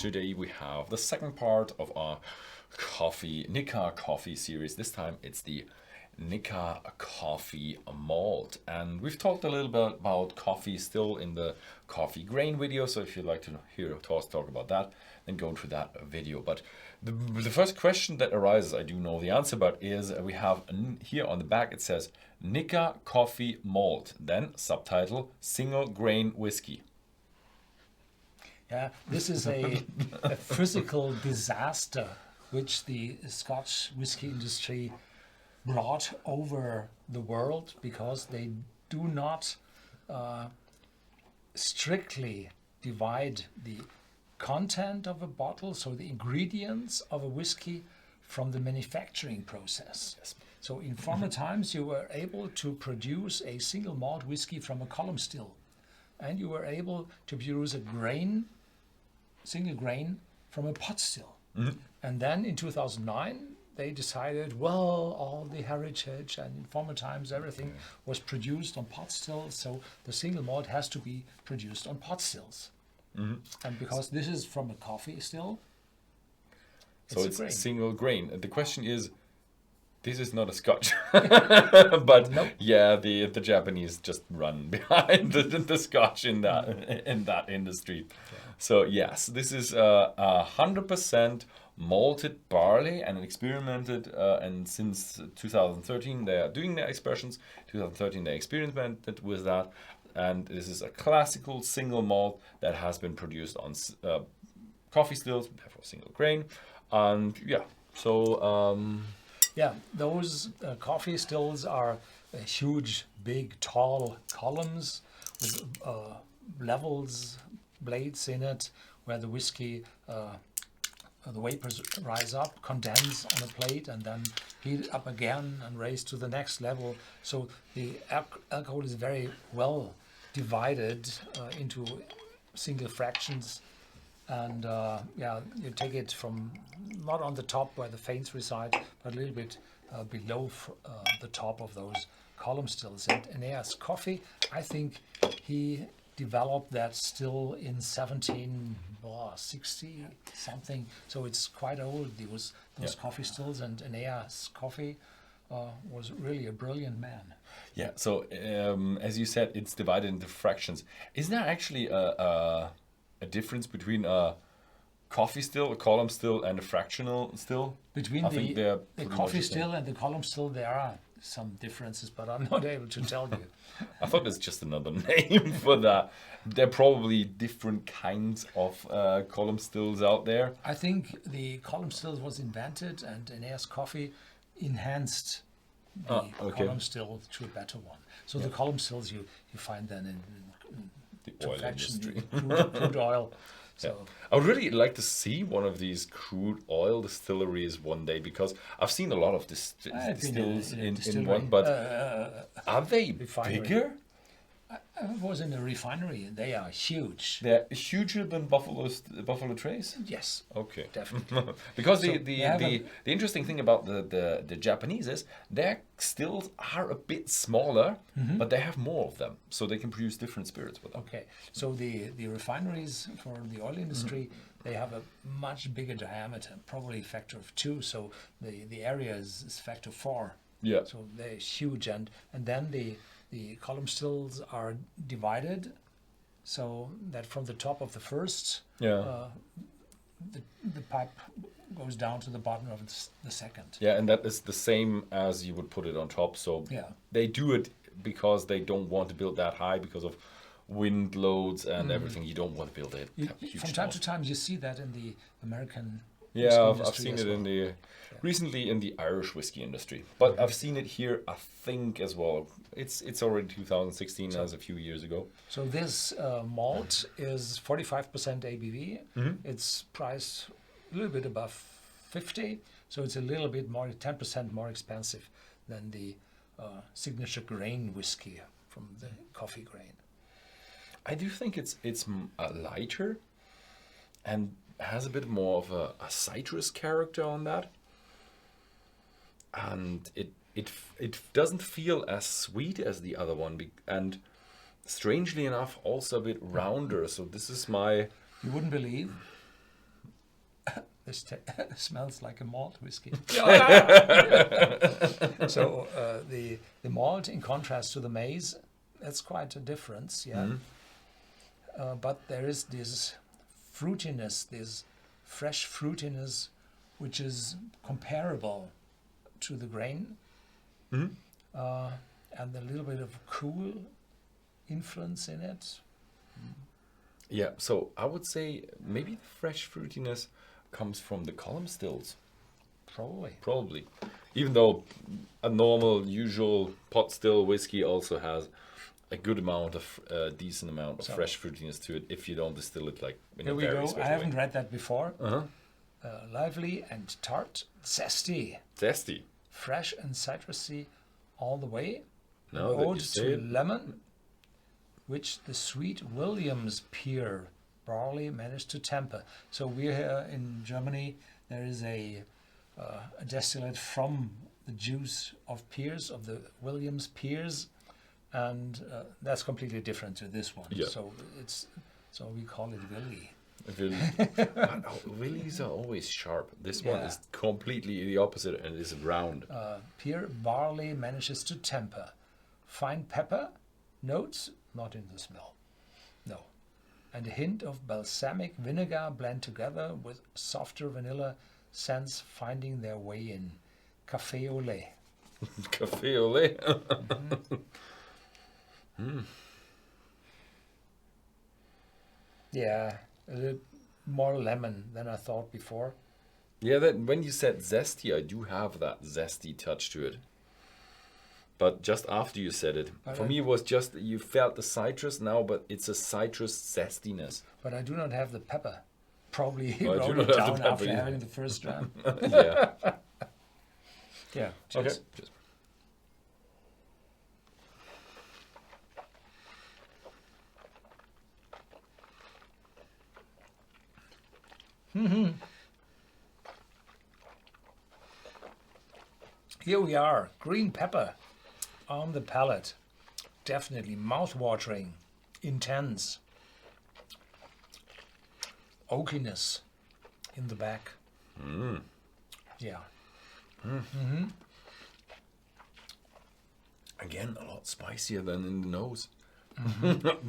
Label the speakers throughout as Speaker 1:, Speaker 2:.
Speaker 1: today we have the second part of our Nikka Coffey series. This time it's the Nikka Coffey Malt. And we've talked a little bit about coffee still in the coffee grain video. So if you'd like to hear us talk about that, then go to that video. But the first question that arises, I do know the answer, but is we have here on the back, it says Nikka Coffey Malt, then subtitle Single Grain Whiskey.
Speaker 2: Yeah, this is a physical disaster which the Scotch whiskey industry brought over the world because they do not strictly divide the content of a bottle, so the ingredients of a whiskey, from the manufacturing process.
Speaker 1: Yes.
Speaker 2: So in former times you were able to produce a single malt whiskey from a column still, and you were able to produce a single grain from a pot still.
Speaker 1: Mm-hmm.
Speaker 2: And then in 2009 they decided, well, all the heritage and in former times everything was produced on pot stills, so the single malt has to be produced on pot stills.
Speaker 1: Mm-hmm.
Speaker 2: And because this is from a coffee still,
Speaker 1: So it's
Speaker 2: grain.
Speaker 1: single grain. The question is, this is not a Scotch, but
Speaker 2: Nope.
Speaker 1: yeah, the Japanese just run behind the Scotch in that industry.
Speaker 2: Yeah.
Speaker 1: So yes, this is 100% malted barley and experimented. And since 2013, they are doing their expressions. 2013, they experimented with that, and this is a classical single malt that has been produced on coffee stills, therefore single grain, and yeah. So.
Speaker 2: Yeah, those coffee stills are huge, big, tall columns with levels, blades in it, where the whiskey, the vapors rise up, condense on a plate, and then heat up again and raise to the next level. So the alcohol is very well divided into single fractions. And you take it from not on the top where the faints reside, but a little bit below the top of those column stills. And Nikka Coffey, I think he developed that still in 1760 something. So it's quite old. Those coffee stills, and Nikka Coffey was really a brilliant man.
Speaker 1: Yeah. So as you said, it's divided into fractions. Is there actually a difference between a coffee still, a column still, and a fractional still?
Speaker 2: Between the coffee still and the column still, there are some differences, but I'm not able to tell you.
Speaker 1: I thought it's just another name for that. There are probably different kinds of column stills out there.
Speaker 2: I think the column still was invented, and Nikka Coffey enhanced the column still to a better one. So the column stills you find then in
Speaker 1: The oil industry.
Speaker 2: crude oil. So
Speaker 1: I would really like to see one of these crude oil distilleries one day, because I've seen a lot of distills in one, but are they
Speaker 2: refinery.
Speaker 1: bigger?
Speaker 2: I was in a refinery, and they are huge.
Speaker 1: They're huger than Buffalo Trace?
Speaker 2: Yes,
Speaker 1: Okay.
Speaker 2: definitely.
Speaker 1: Because
Speaker 2: So
Speaker 1: the interesting thing about the Japanese is their stills are a bit smaller, but they have more of them, so they can produce different spirits with them.
Speaker 2: Okay, so the refineries for the oil industry, they have a much bigger diameter, probably a factor of 2. So the area is factor 4.
Speaker 1: Yeah.
Speaker 2: So they're huge, and then the column stills are divided, so that from the top of the first, the pipe goes down to the bottom of the second.
Speaker 1: Yeah, and that is the same as you would put it on top. So they do it because they don't want to build that high because of wind loads and everything. You don't want to build it.
Speaker 2: From time to time, you see that in the American.
Speaker 1: Yeah,
Speaker 2: whiskey
Speaker 1: I've seen
Speaker 2: industry
Speaker 1: it recently in the Irish whiskey industry, but I've seen it here, I think, as well. It's already 2016, as a few years ago.
Speaker 2: So this malt is 45% ABV. It's priced a little bit above 50, so it's a little bit more, 10% more expensive than the signature grain whiskey from the coffee grain.
Speaker 1: I do think it's lighter and has a bit more of a citrus character on that, and it doesn't feel as sweet as the other one, and strangely enough also a bit rounder. So this is my...
Speaker 2: You wouldn't believe, this smells like a malt whiskey. So the malt, in contrast to the maize, that's quite a difference, yeah. But there is this fruitiness, this fresh fruitiness, which is comparable to the grain, and a little bit of cool influence in it.
Speaker 1: Yeah, so I would say maybe the fresh fruitiness comes from the column stills.
Speaker 2: Probably.
Speaker 1: Even though a normal, usual pot still whiskey also has a good amount of, decent amount of fresh fruitiness to it if you don't distill it like in
Speaker 2: Here
Speaker 1: a
Speaker 2: we
Speaker 1: very
Speaker 2: go.
Speaker 1: special
Speaker 2: I haven't
Speaker 1: way.
Speaker 2: read that before.
Speaker 1: Uh-huh.
Speaker 2: Lively and tart, zesty,
Speaker 1: Zesty.
Speaker 2: fresh and citrusy all the way.
Speaker 1: Now
Speaker 2: An
Speaker 1: that you
Speaker 2: ode
Speaker 1: say
Speaker 2: to
Speaker 1: it.
Speaker 2: lemon, which the sweet Williams pear barley managed to temper. So we're here in Germany. There is a distillate from the juice of pears, of the Williams pears, and that's completely different to this one.
Speaker 1: Yeah.
Speaker 2: So we call it Willy.
Speaker 1: Willy. Willies are always sharp. This one
Speaker 2: Yeah.
Speaker 1: is completely the opposite and is round.
Speaker 2: Pear barley manages to temper. Fine pepper notes, not in the smell. No. And a hint of balsamic vinegar blend together with softer vanilla scents finding their way in. Café au lait.
Speaker 1: Café au lait.
Speaker 2: Yeah, a little more lemon than I thought before.
Speaker 1: Yeah, that when you said zesty, I do have that zesty touch to it. But just after you said it,
Speaker 2: But
Speaker 1: for me it was just you felt the citrus now, but it's a citrus zestiness.
Speaker 2: But I do not have the pepper. Probably he
Speaker 1: Oh, I do
Speaker 2: wrote
Speaker 1: not
Speaker 2: it
Speaker 1: have the
Speaker 2: down
Speaker 1: pepper
Speaker 2: after
Speaker 1: either.
Speaker 2: having the first dram.
Speaker 1: Yeah.
Speaker 2: Yeah.
Speaker 1: Okay.
Speaker 2: Cheers.
Speaker 1: Cheers.
Speaker 2: Here we are, green pepper on the palate. Definitely mouth-watering, intense. Oakiness in the back. Yeah.
Speaker 1: Again, a lot spicier than in the nose.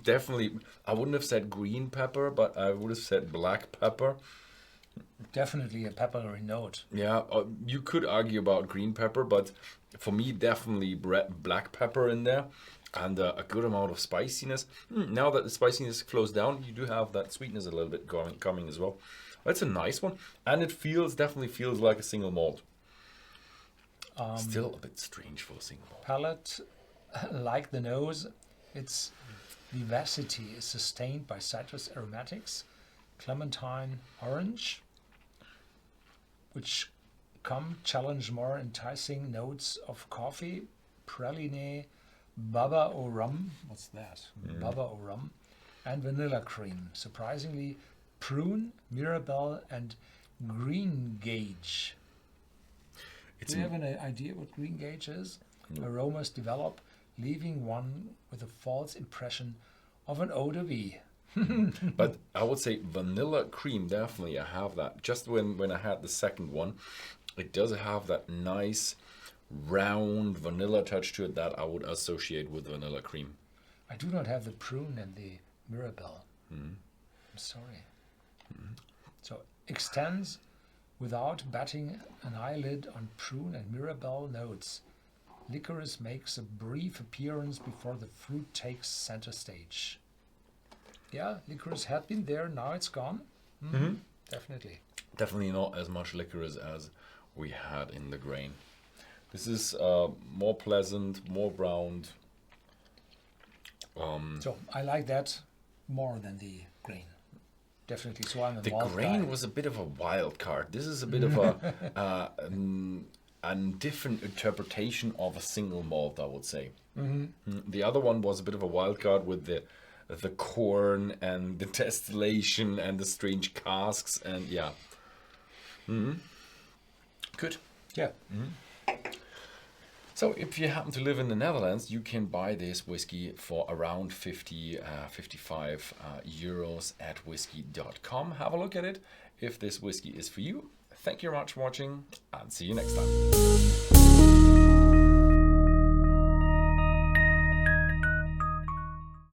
Speaker 1: Definitely, I wouldn't have said green pepper, but I would have said black pepper.
Speaker 2: Definitely a peppery note.
Speaker 1: Yeah, you could argue about green pepper, but for me, definitely black pepper in there, and a good amount of spiciness. Now that the spiciness flows down, you do have that sweetness a little bit coming as well. That's a nice one, and it definitely feels like a single malt. Still a bit strange for a single malt.
Speaker 2: Palate, like the nose, its vivacity is sustained by citrus aromatics, clementine, orange, which challenge more enticing notes of coffee, praline, baba au rum. What's that? Baba au rum, and vanilla cream. Surprisingly, prune, mirabelle, and green gage. Do you have an idea what green gage is?
Speaker 1: No.
Speaker 2: Aromas develop, leaving one with a false impression of an eau de vie.
Speaker 1: But I would say vanilla cream, definitely I have that. Just when I had the second one, it does have that nice round vanilla touch to it that I would associate with vanilla cream.
Speaker 2: I do not have the prune and the mirabelle. I'm sorry. So extends without batting an eyelid on prune and mirabelle notes. Licorice makes a brief appearance before the fruit takes center stage. Yeah, licorice had been there, now it's gone. Definitely.
Speaker 1: Definitely not as much licorice as we had in the grain. This is more pleasant, more round.
Speaker 2: So I like that more than the grain. Definitely. So I'm a
Speaker 1: The
Speaker 2: malt
Speaker 1: grain
Speaker 2: guy.
Speaker 1: was a bit of a wild card. This is a bit of a different interpretation of a single malt, I would say. The other one was a bit of a wild card with the corn and the distillation and the strange casks and yeah. Good.
Speaker 2: Yeah.
Speaker 1: So if you happen to live in the Netherlands, you can buy this whiskey for around 55 euros at Whisky.com. Have a look at it if this whiskey is for you. Thank you very much for watching and see you next time.